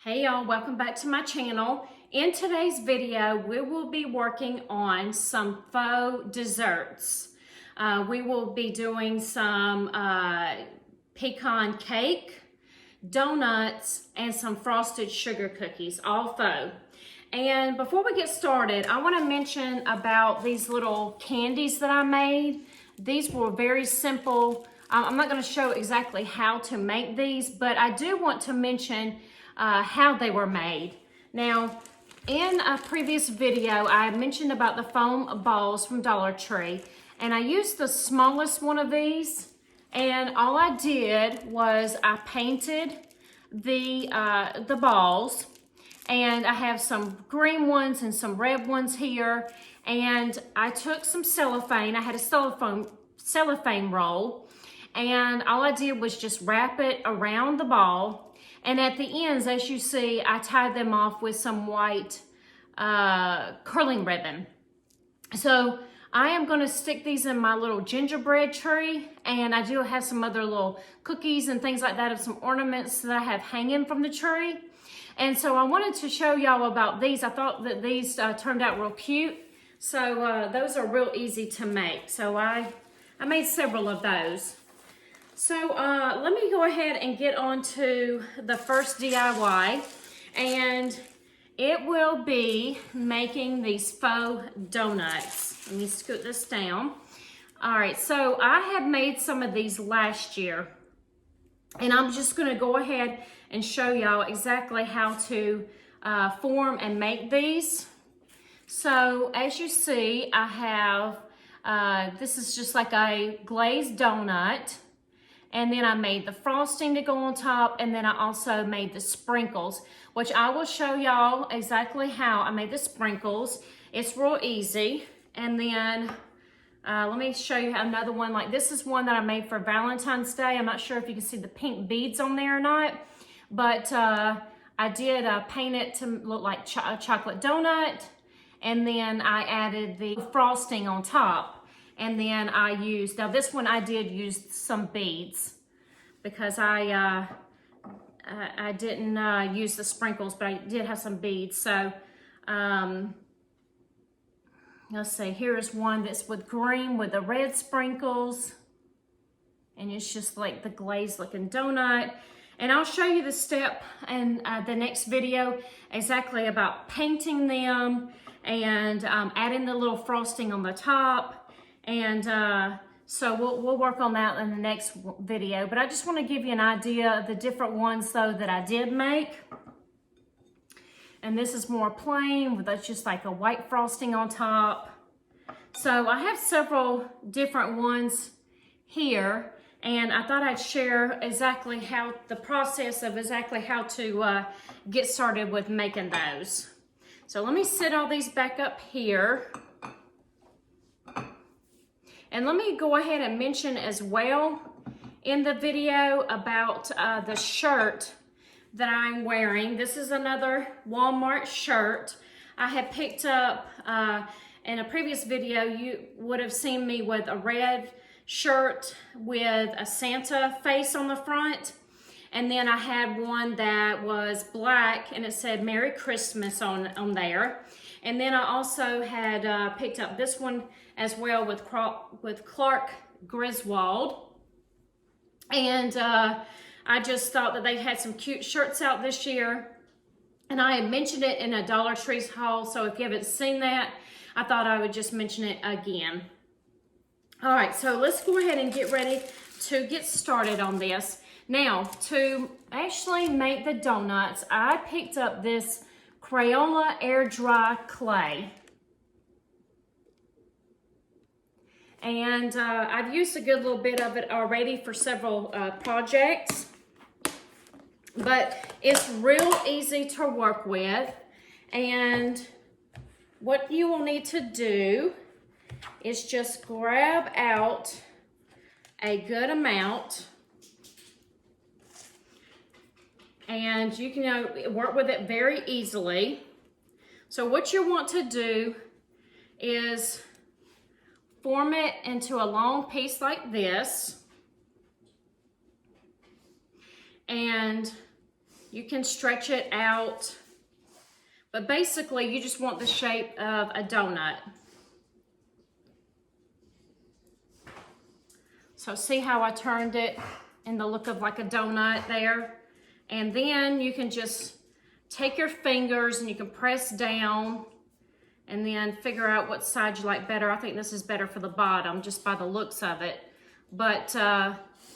Hey y'all, welcome back to my channel. In today's video, we will be working on some faux desserts. We will be doing some pecan cake, donuts, and some frosted sugar cookies, all faux. And before we get started, I want to mention about these little candies that I made. These were very simple. I'm not going to show exactly how to make these, but I do want to mention how they were made. Now, in a previous video, I mentioned about the foam balls from Dollar Tree, and I used the smallest one of these, and all I did was I painted the balls, and I have some green ones and some red ones here, and I took some cellophane. I had a cellophane roll, and all I did was just wrap it around the ball. And at the ends, as you see, I tied them off with some white curling ribbon. So I am going to stick these in my little gingerbread tree. And I do have some other little cookies and things like that of some ornaments that I have hanging from the tree. And so I wanted to show y'all about these. I thought that these turned out real cute. So those are real easy to make. So I made several of those. So let me go ahead and get on to the first DIY, and it will be making these faux donuts. Let me scoot this down. All right, so I had made some of these last year, and I'm just gonna go ahead and show y'all exactly how to form and make these. So as you see, I have, this is just like a glazed donut. And then I made the frosting to go on top, and then I also made the sprinkles, which I will show y'all exactly how I made the sprinkles. It's real easy. And then let me show you another one. Like this is one that I made for Valentine's Day. I'm not sure if you can see the pink beads on there or not, but I did paint it to look like a chocolate donut, and then I added the frosting on top. And then I used, now this one I did use some beads because I didn't use the sprinkles, but I did have some beads. So let's see, here's one that's with green with the red sprinkles. And it's just like the glazed looking donut. And I'll show you the step in the next video exactly about painting them and adding the little frosting on the top. And so we'll work on that in the next video. But I just want to give you an idea of the different ones, though, that I did make. And this is more plain, with just like a white frosting on top. So I have several different ones here. And I thought I'd share exactly how the process of exactly how to get started with making those. So let me set all these back up here. And let me go ahead and mention as well in the video about the shirt that I'm wearing. This is another Walmart shirt I had picked up in a previous video. You would have seen me with a red shirt with a Santa face on the front. And then I had one that was black and it said Merry Christmas on there. And then I also had picked up this one as well with Clark Griswold. And I just thought that they had some cute shirts out this year. And I had mentioned it in a Dollar Tree's haul. So if you haven't seen that, I thought I would just mention it again. All right, so let's go ahead and get ready to get started on this. Now, to actually make the donuts, I picked up this Crayola air dry clay. And I've used a good little bit of it already for several projects. But it's real easy to work with. And what you will need to do is just grab out a good amount. And you can work with it very easily. So what you want to do is form it into a long piece like this. And You can stretch it out, but basically you just want the shape of a donut. So see how I turned it in the look of like a donut there? And then you can just take your fingers and you can press down and then figure out what side you like better. I think this is better for the bottom just by the looks of it. But,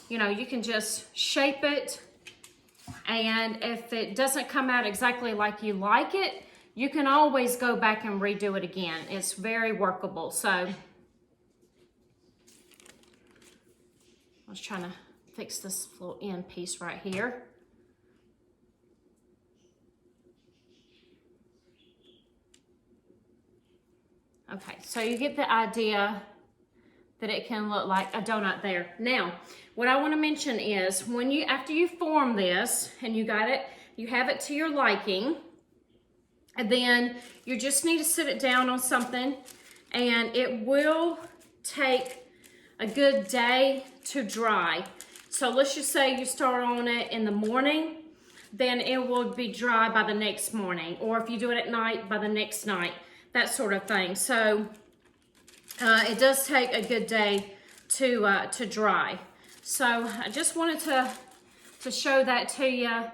you know, you can just shape it, and if it doesn't come out exactly like you like it, you can always go back and redo it again. It's very workable. So I was trying to fix this little end piece right here. Okay, so you get the idea that it can look like a donut there. Now, what I want to mention is when you, after you form this and you got it, you have it to your liking, and then you just need to sit it down on something, and it will take a good day to dry. So let's just say you start on it in the morning, then it will be dry by the next morning, or if you do it at night, by the next night, that sort of thing. So it does take a good day to dry. So I just wanted to show that to you,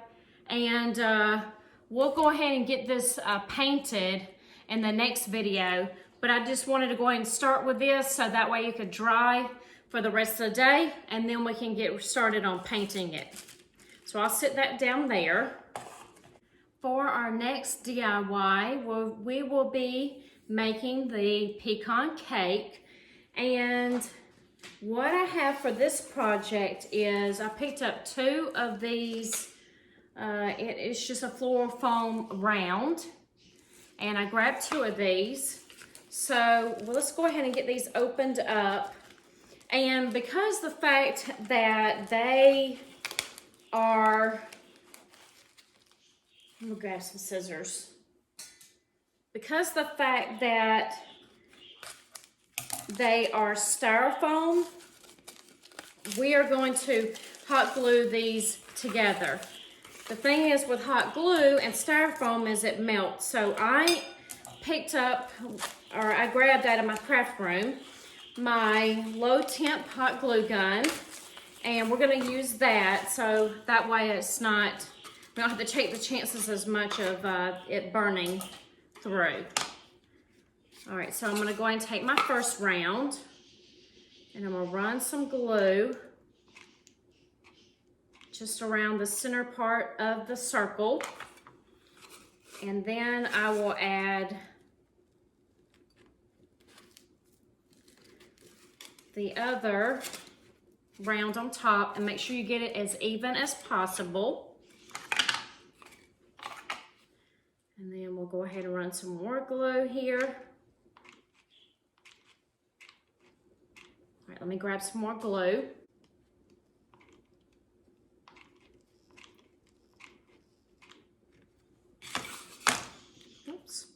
and we'll go ahead and get this painted in the next video. But I just wanted to go ahead and start with this so that way you could dry for the rest of the day, and then we can get started on painting it. So I'll sit that down there. For our next DIY, we will be making the pecan cake. And what I have for this project is I picked up 2 of these. It is just a floral foam round. And I grabbed 2 of these. So let's go ahead and get these opened up. And because the fact that they are, I'm gonna grab some scissors. Because the fact that they are styrofoam, we are going to hot glue these together. The thing is with hot glue and styrofoam is it melts. So I picked up, or I grabbed out of my craft room, my low temp hot glue gun, and we're gonna use that so that way it's not, we don't have to take the chances as much of it burning through. All right, so I'm gonna go ahead and take my first round, and I'm gonna run some glue just around the center part of the circle. And then I will add the other round on top, and make sure you get it as even as possible. And then we'll go ahead and run some more glue here. All right, let me grab some more glue. Oops.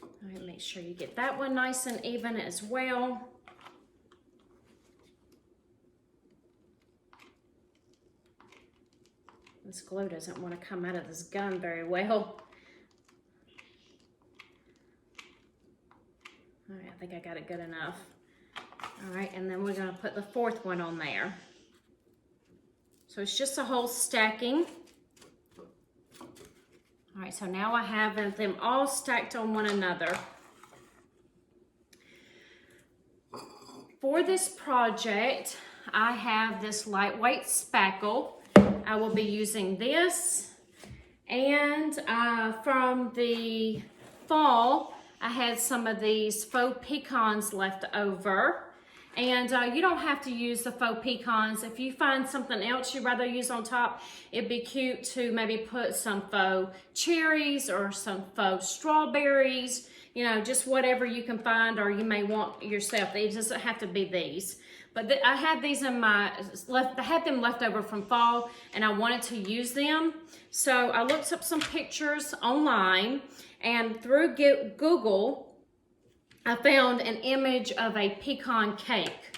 All right, make sure you get that one nice and even as well. This glue doesn't want to come out of this gun very well. All right, I think I got it good enough. All right, and then we're going to put the 4th one on there. So it's just a whole stacking. All right, so now I have them all stacked on one another. For this project, I have this lightweight spackle. I will be using this, and from the fall, I had some of these faux pecans left over, and you don't have to use the faux pecans. If you find something else you'd rather use on top, it'd be cute to maybe put some faux cherries or some faux strawberries, you know, just whatever you can find or you may want yourself. It doesn't have to be these. But I had these in I had them left over from fall, and I wanted to use them. So I looked up some pictures online, and through Google, I found an image of a pecan cake.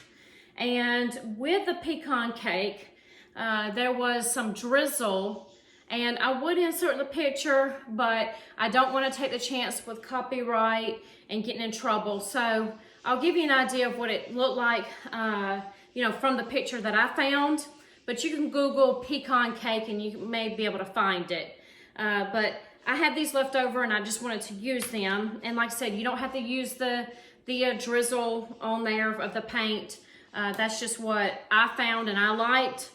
And with the pecan cake, there was some drizzle, and I would insert the picture, but I don't want to take the chance with copyright and getting in trouble. So I'll give you an idea of what it looked like, you know, from the picture that I found. But you can Google pecan cake and you may be able to find it. But I had these left over and I just wanted to use them. And like I said, you don't have to use the drizzle on there of the paint. That's just what I found and I liked.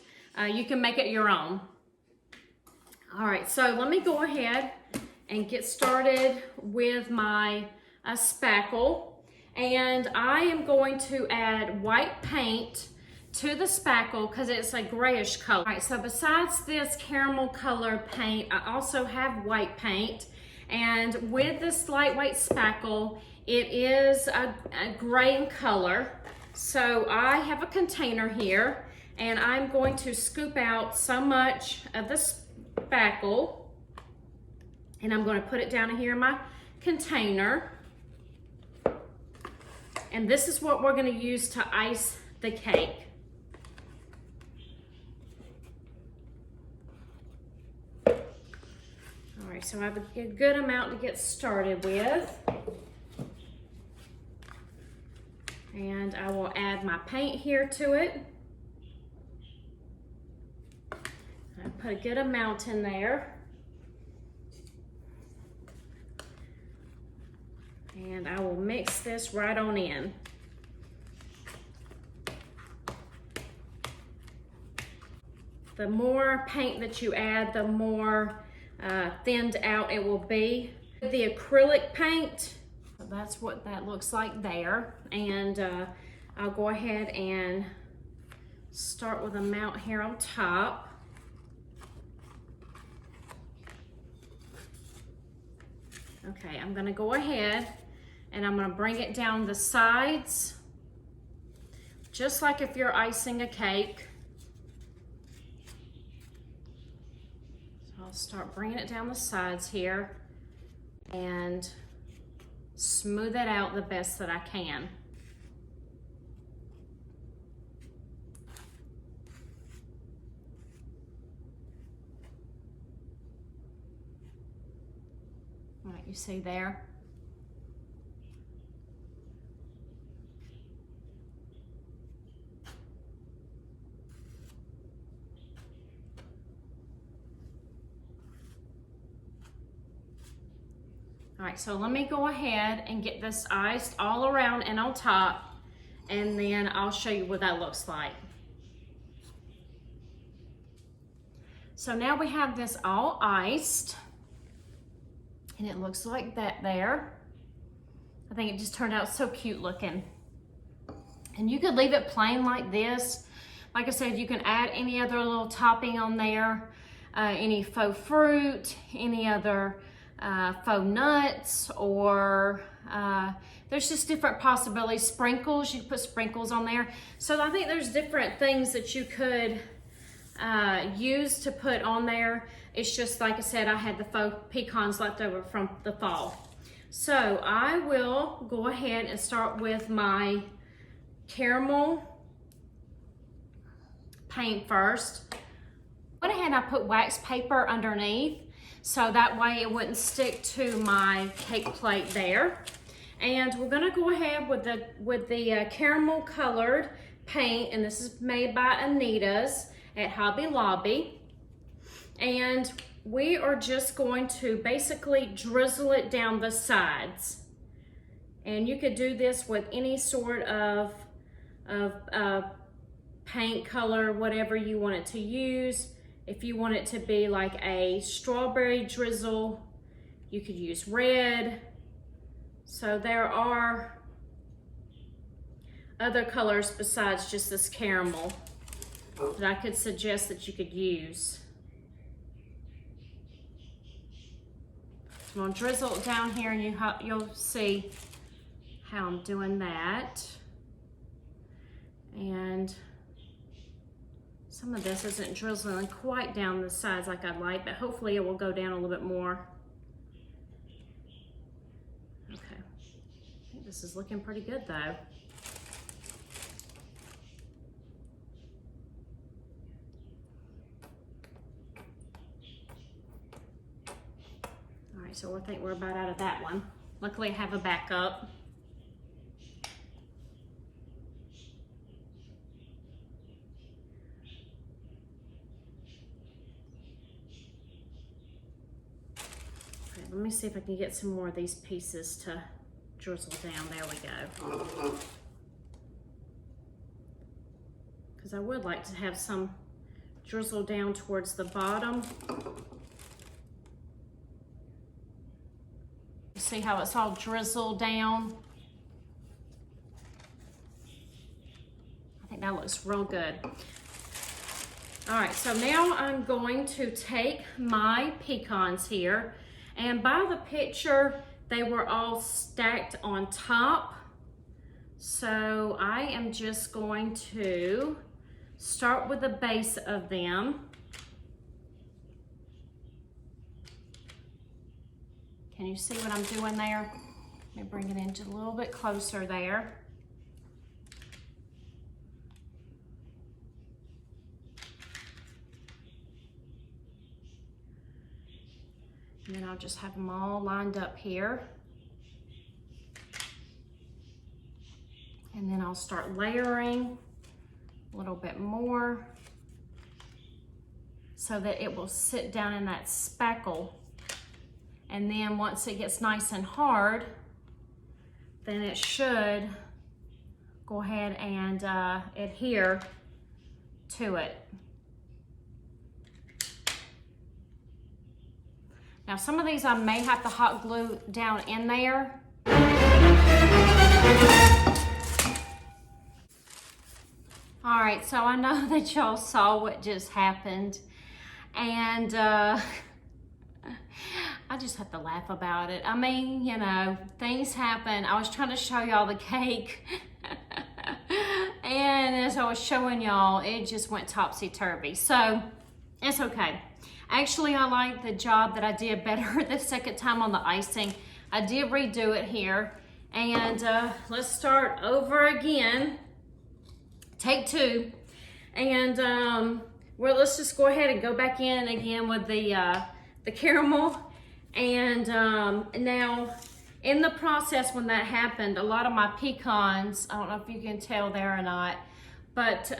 You can make it your own. All right, so let me go ahead and get started with my spackle. And I am going to add white paint to the spackle because it's a grayish color. All right, so besides this caramel color paint, I also have white paint. And with this lightweight spackle, it is a gray in color. So I have a container here, and I'm going to scoop out so much of the spackle, and I'm going to put it down here in my container. And this is what we're going to use to ice the cake. All right, so I have a good amount to get started with. And I will add my paint here to it. I put a good amount in there. And I will mix this right on in. The more paint that you add, the more thinned out it will be. The acrylic paint, so that's what that looks like there. And I'll go ahead and start with a mount here on top. Okay, I'm gonna go ahead and I'm gonna bring it down the sides, just like if you're icing a cake. So I'll start bringing it down the sides here and smooth it out the best that I can. All right, you see there? All right, so let me go ahead and get this iced all around and on top, and then I'll show you what that looks like. So now we have this all iced, and it looks like that there. I think it just turned out so cute looking. And you could leave it plain like this. Like I said, you can add any other little topping on there, any faux fruit, any other faux nuts, or there's just different possibilities. Sprinkles, you can put sprinkles on there. So I think there's different things that you could use to put on there. It's just like I said, I had the faux pecans left over from the fall. So I will go ahead and start with my caramel paint first. Went ahead and I put wax paper underneath, so that way it wouldn't stick to my cake plate there. And we're gonna go ahead with the caramel colored paint, and this is made by Anita's at Hobby Lobby. And we are just going to basically drizzle it down the sides. And you could do this with any sort of paint color, whatever you want it to use. If you want it to be like a strawberry drizzle, you could use red. So there are other colors besides just this caramel that I could suggest that you could use. So I'm gonna drizzle it down here, and you'll see how I'm doing that. And some of this isn't drizzling quite down the sides like I'd like, but hopefully it will go down a little bit more. Okay, I think this is looking pretty good though. right, so I think we're about out of that one. Luckily I have a backup. Okay, let me see if I can get some more of these pieces to drizzle down. There we go. Because I would like to have some drizzle down towards the bottom. See how it's all drizzled down? I think that looks real good. All right, so now I'm going to take my pecans here, and by the picture, they were all stacked on top. So I am just going to start with the base of them. Can you see what I'm doing there? Let me bring it in just a little bit closer there. And then I'll just have them all lined up here. And then I'll start layering a little bit more so that it will sit down in that spackle. And then once it gets nice and hard, then it should go ahead and adhere to it. Now some of these I may have to hot glue down in there. All right, so I know that y'all saw what just happened, and I just have to laugh about it. I mean, you know, things happen. I was trying to show y'all the cake, and as I was showing y'all, it just went topsy-turvy. So it's okay. Actually, I like the job that I did better the second time on the icing. I did redo it here, and let's start over again. Take two, and well, let's just go ahead and go back in again with the caramel. And now in the process when that happened, a lot of my pecans, I don't know if you can tell there or not, but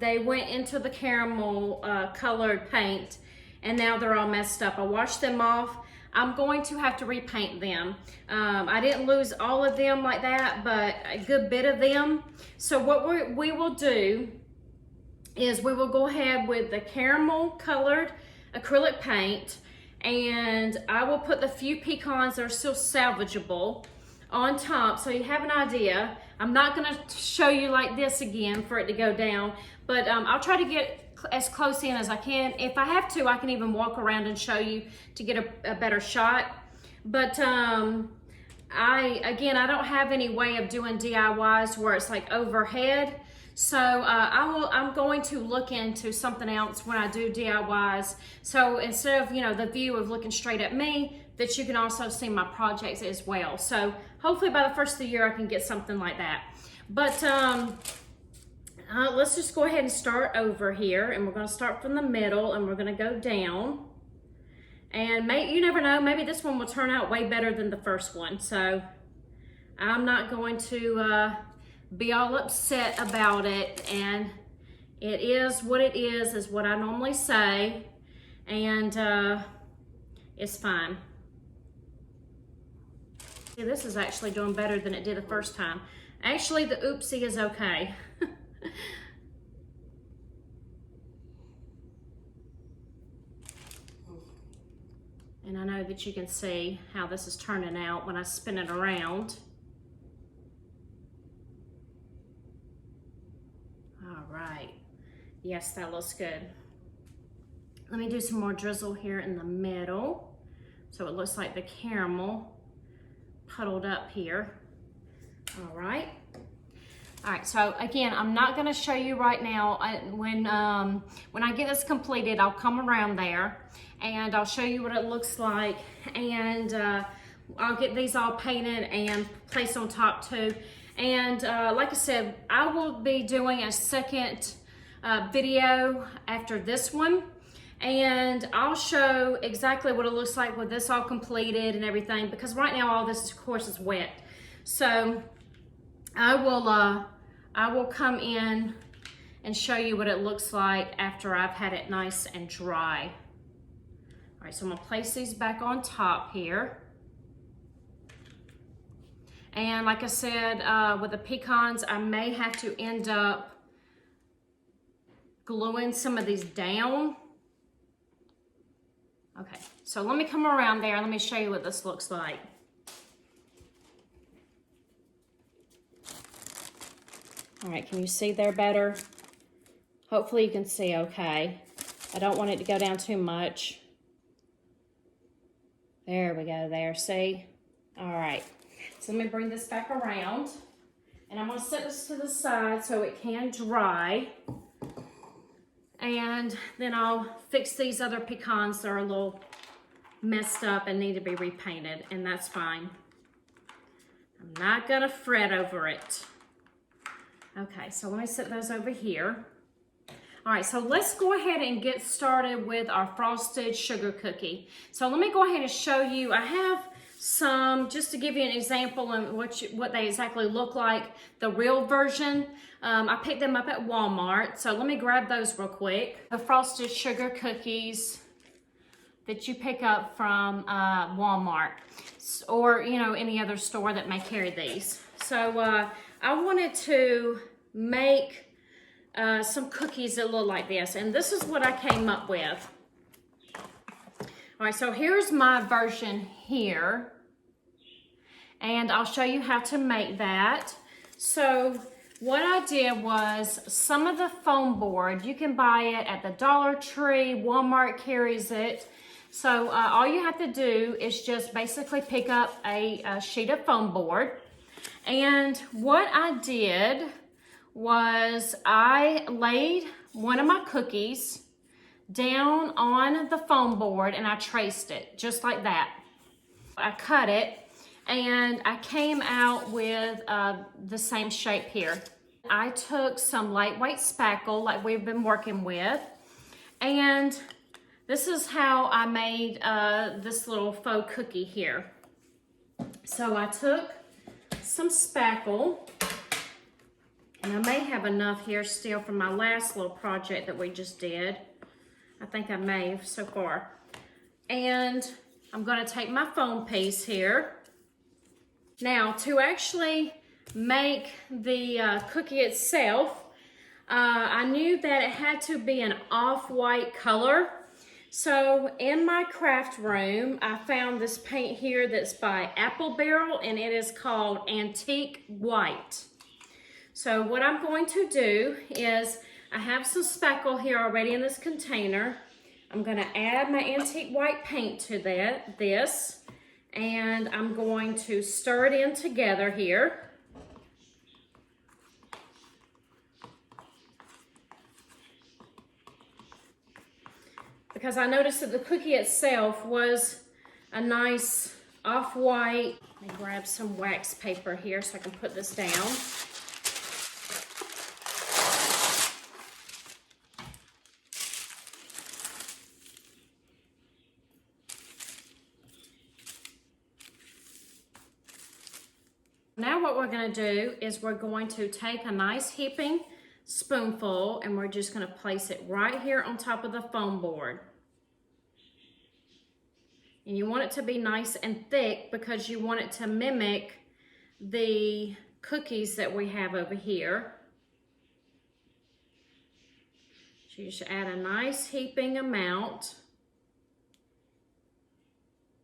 they went into the caramel colored paint, and now they're all messed up. I washed them off. I'm going to have to repaint them. I didn't lose all of them like that, but a good bit of them. So what we will do is we will go ahead with the caramel colored acrylic paint, and I will put the few pecans that are still salvageable on top so you have an idea. I'm not gonna show you like this again for it to go down, but I'll try to get as close in as I can. If I have to, I can even walk around and show you to get a better shot. But again, I don't have any way of doing DIYs where it's like overhead. So I'm going to look into something else when I do DIYs. So instead of, you know, the view of looking straight at me, that you can also see my projects as well. So hopefully by the first of the year, I can get something like that. But let's just go ahead and start over here, and we're going to start from the middle, and we're going to go down. And you never know, maybe this one will turn out way better than the first one. So I'm not going to be all upset about it, and it is what it is what I normally say, and it's fine. See, this is actually doing better than it did the first time. Actually, the oopsie is okay. And I know that you can see how this is turning out when I spin it around. All right. Yes, that looks good. Let me do some more drizzle here in the middle, so it looks like the caramel puddled up here. All right. All right, so again, I'm not gonna show you right now. When I get this completed, I'll come around there and I'll show you what it looks like, and I'll get these all painted and placed on top too. And like I said, I will be doing a second video after this one, And I'll show exactly what it looks like with this all completed and everything, because right now all this, of course, is wet. So I will come in and show you what it looks like after I've had it nice and dry. All right, so I'm gonna place these back on top here. And like I said, with the pecans, I may have to end up gluing some of these down. Okay, so let me come around there. Let me show you what this looks like. All right, can you see there better? Hopefully you can see okay. I don't want it to go down too much. There we go there, see? All right, so let me bring this back around. And I'm gonna set this to the side so it can dry. And then I'll fix these other pecans that are a little messed up and need to be repainted, and that's fine. I'm not gonna fret over it. Okay, so let me set those over here. All right, so let's go ahead and get started with our frosted sugar cookie. So let me go ahead and show you. I have some, just to give you an example of what they exactly look like, the real version. I picked them up at Walmart, so let me grab those real quick. The frosted sugar cookies that you pick up from Walmart, or any other store that may carry these. So I wanted to make some cookies that look like this, and this is what I came up with. All right, so here's my version here, and I'll show you how to make that. So what I did was, some of the foam board, you can buy it at the Dollar Tree, Walmart carries it. So all you have to do is just basically pick up a sheet of foam board. And what I did was I laid one of my cookies down on the foam board and I traced it just like that. I cut it and I came out with the same shape here. I took some lightweight spackle like we've been working with, and this is how I made this little faux cookie here. So I took some spackle, and I may have enough here still from my last little project that we just did. I think I may so far. And I'm going to take my foam piece here. Now, to actually make the cookie itself, I knew that it had to be an off-white color. So in my craft room, I found this paint here that's by Apple Barrel, and it is called Antique White. So what I'm going to do is, I have some spackle here already in this container. I'm going to add my Antique White paint to this, and I'm going to stir it in together here. Because I noticed that the cookie itself was a nice off-white. Let me grab some wax paper here so I can put this down. Now what we're going to do is we're going to take a nice heaping spoonful and we're just going to place it right here on top of the foam board. And you want it to be nice and thick because you want it to mimic the cookies that we have over here. So you should add a nice heaping amount.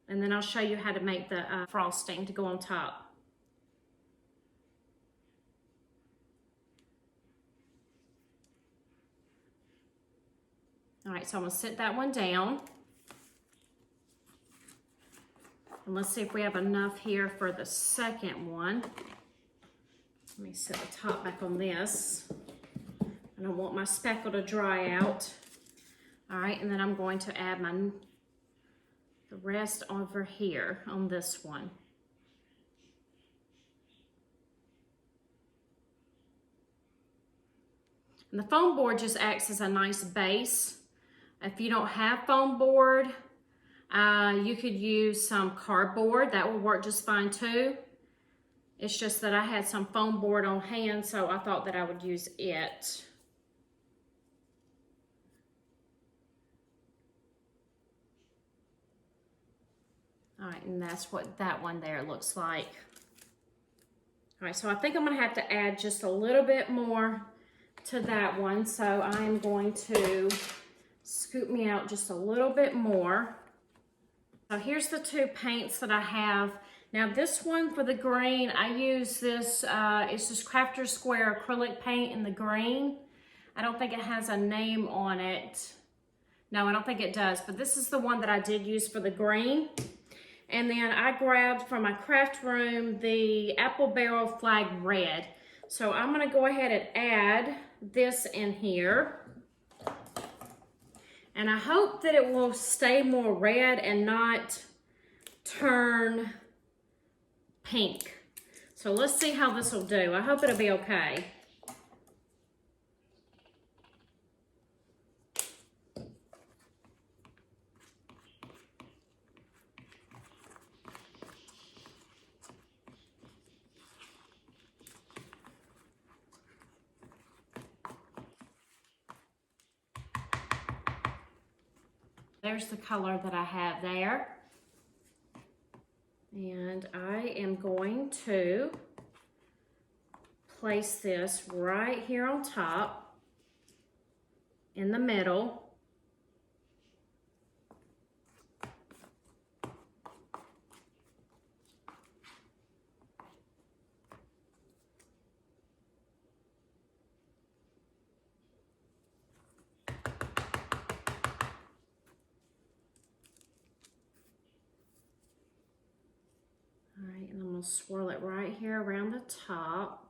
And then I'll show you how to make the frosting to go on top. All right, so I'm gonna set that one down. And let's see if we have enough here for the second one. Let me set the top back on this. And I want my spackle to dry out. All right, and then I'm going to add the rest over here on this one. And the foam board just acts as a nice base. If you don't have foam board, you could use some cardboard. That will work just fine too. It's just that I had some foam board on hand, so I thought that I would use it. All right, and that's what that one there looks like. All right, so I think I'm gonna have to add just a little bit more to that one. So I am going to scoop me out just a little bit more. So here's the two paints that I have. Now this one for the green, I use this, it's just Crafter's Square acrylic paint in the green. I don't think it has a name on it. No, I don't think it does, but this is the one that I did use for the green. And then I grabbed from my craft room the Apple Barrel Flag Red. So I'm gonna go ahead and add this in here. And I hope that it will stay more red and not turn pink. So let's see how this will do. I hope it'll be okay. There's the color that I have there. And I am going to place this right here on top in the middle. Swirl it right here around the top.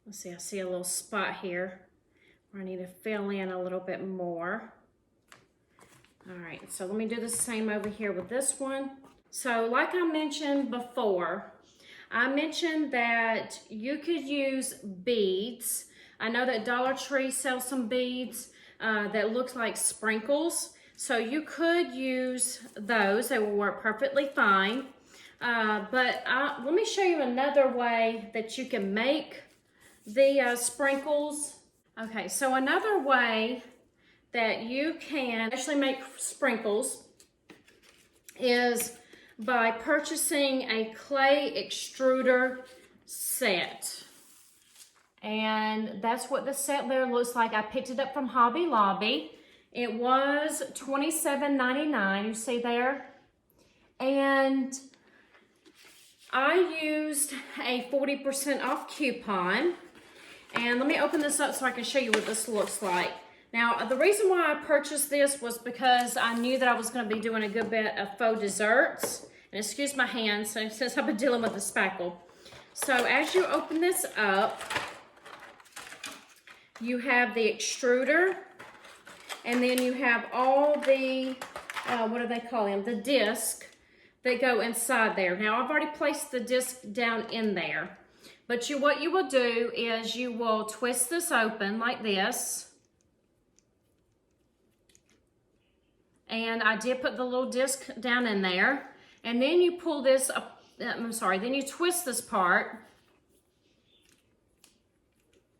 Let's see, I see a little spot here where I need to fill in a little bit more. All right, so let me do the same over here with this one. So like I mentioned before, I mentioned that you could use beads. I know that Dollar Tree sells some beads that look like sprinkles. So you could use those. They will work perfectly fine. Let me show you another way that you can make the sprinkles. Okay, so another way that you can actually make sprinkles is by purchasing a clay extruder set. And that's what the set there looks like. I picked it up from Hobby Lobby. It was $27.99, you see there. And I used a 40% off coupon. And let me open this up so I can show you what this looks like. Now, the reason why I purchased this was because I knew that I was going to be doing a good bit of faux desserts. And excuse my hands, since I've been dealing with the spackle. So as you open this up, you have the extruder. And then you have all the, what do they call them? The disc that go inside there. Now, I've already placed the disc down in there. But what you will do is you will twist this open like this. And I did put the little disc down in there. And then you pull this up, then you twist this part.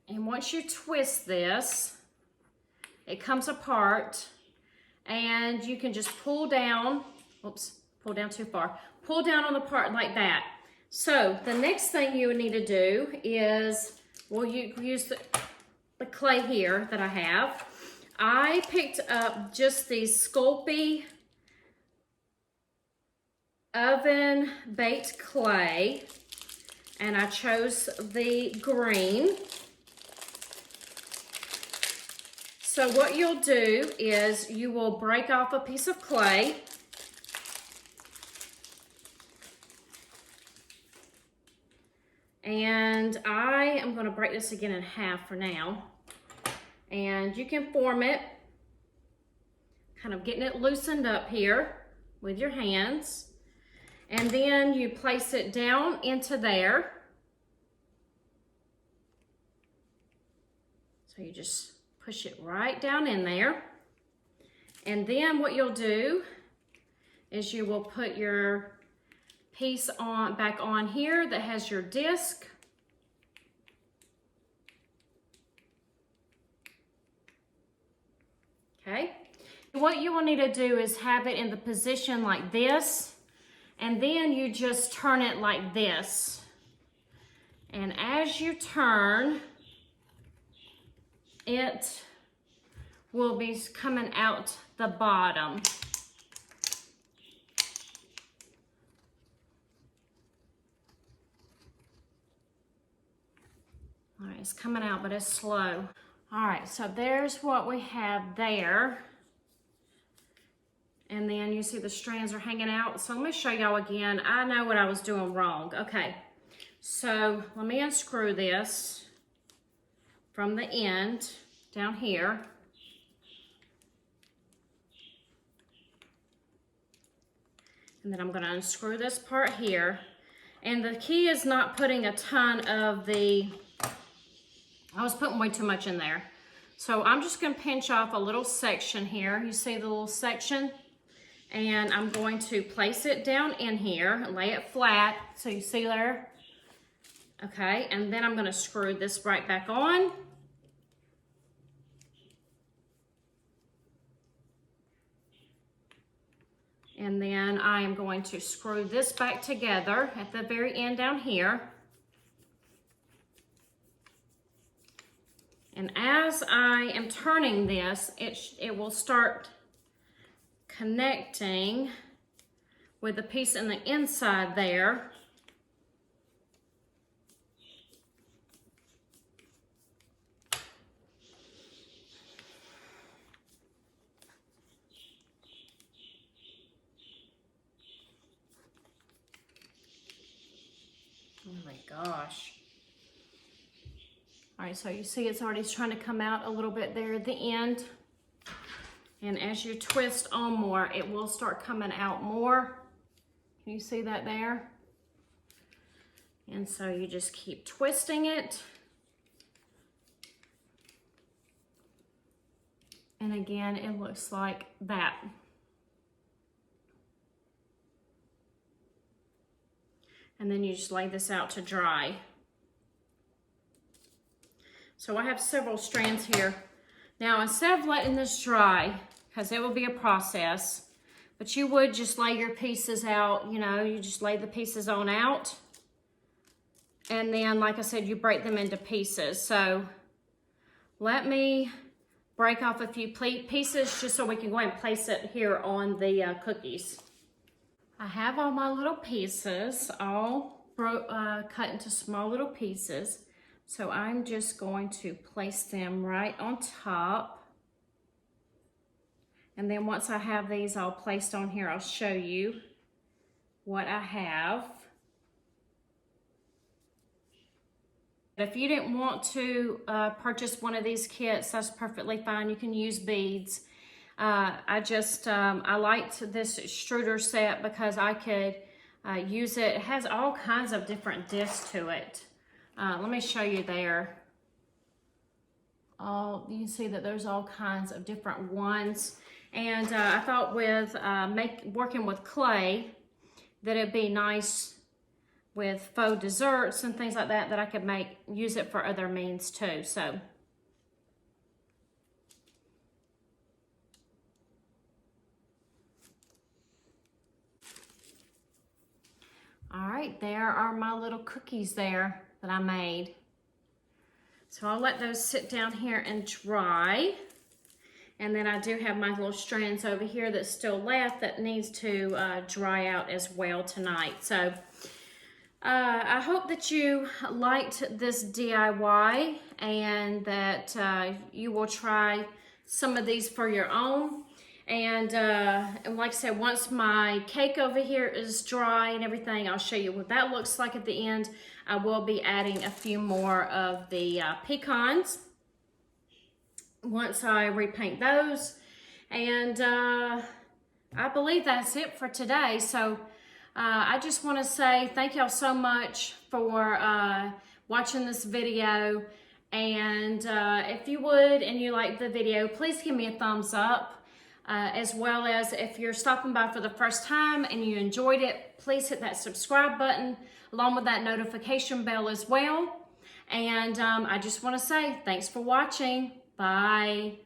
And once you twist this, it comes apart. And you can just pull down, oops, pull down too far. Pull down on the part like that. So the next thing you would need to do is, well, you use the clay here that I have. I picked up just the Sculpey oven baked clay, and I chose the green. So what you'll do is you will break off a piece of clay. And I am going to break this again in half for now. And you can form it, kind of getting it loosened up here with your hands. And then you place it down into there. So you just push it right down in there. And then what you'll do is you will put your piece on back on here that has your disc. Okay. What you will need to do is have it in the position like this, and then you just turn it like this. And as you turn, it will be coming out the bottom. All right, it's coming out, but it's slow. All right, so there's what we have there. And then you see the strands are hanging out. So let me show y'all again. I know what I was doing wrong. Okay, so let me unscrew this from the end down here. And then I'm going to unscrew this part here. And the key is not putting a ton of the, I was putting way too much in there. So I'm just going to pinch off a little section here. You see the little section? And I'm going to place it down in here, lay it flat. So you see there? Okay, and then I'm going to screw this right back on. And then I am going to screw this back together at the very end down here. And as I am turning this, it will start connecting with the piece in the inside there. Oh my gosh. All right, so you see it's already trying to come out a little bit there at the end. And as you twist on more, it will start coming out more. Can you see that there? And so you just keep twisting it. And again, it looks like that. And then you just lay this out to dry. So I have several strands here. Now, instead of letting this dry, because it will be a process, but you would just lay your pieces out, you know, you just lay the pieces on out. And then, like I said, you break them into pieces. So let me break off a few pieces just so we can go ahead and place it here on the cookies. I have all my little pieces all cut into small little pieces. So I'm just going to place them right on top. And then once I have these all placed on here, I'll show you what I have. If you didn't want to purchase one of these kits, that's perfectly fine. You can use beads. I liked this extruder set because I could use it. It has all kinds of different discs to it. Let me show you there. You can see that there's all kinds of different ones. And I thought with working with clay that it'd be nice with faux desserts and things like that, that I could use it for other means too. So all right, there are my little cookies there that I made. So I'll let those sit down here and dry. And then I do have my little strands over here that's still left that needs to dry out as well tonight. So I hope that you liked this DIY and that you will try some of these for your own. And like I said, once my cake over here is dry and everything, I'll show you what that looks like at the end. I will be adding a few more of the pecans once I repaint those. And I believe that's it for today. So I just want to say thank y'all so much for watching this video. And if you would and you like the video, please give me a thumbs up. As well as if you're stopping by for the first time and you enjoyed it, please hit that subscribe button along with that notification bell as well. And I just want to say thanks for watching. Bye.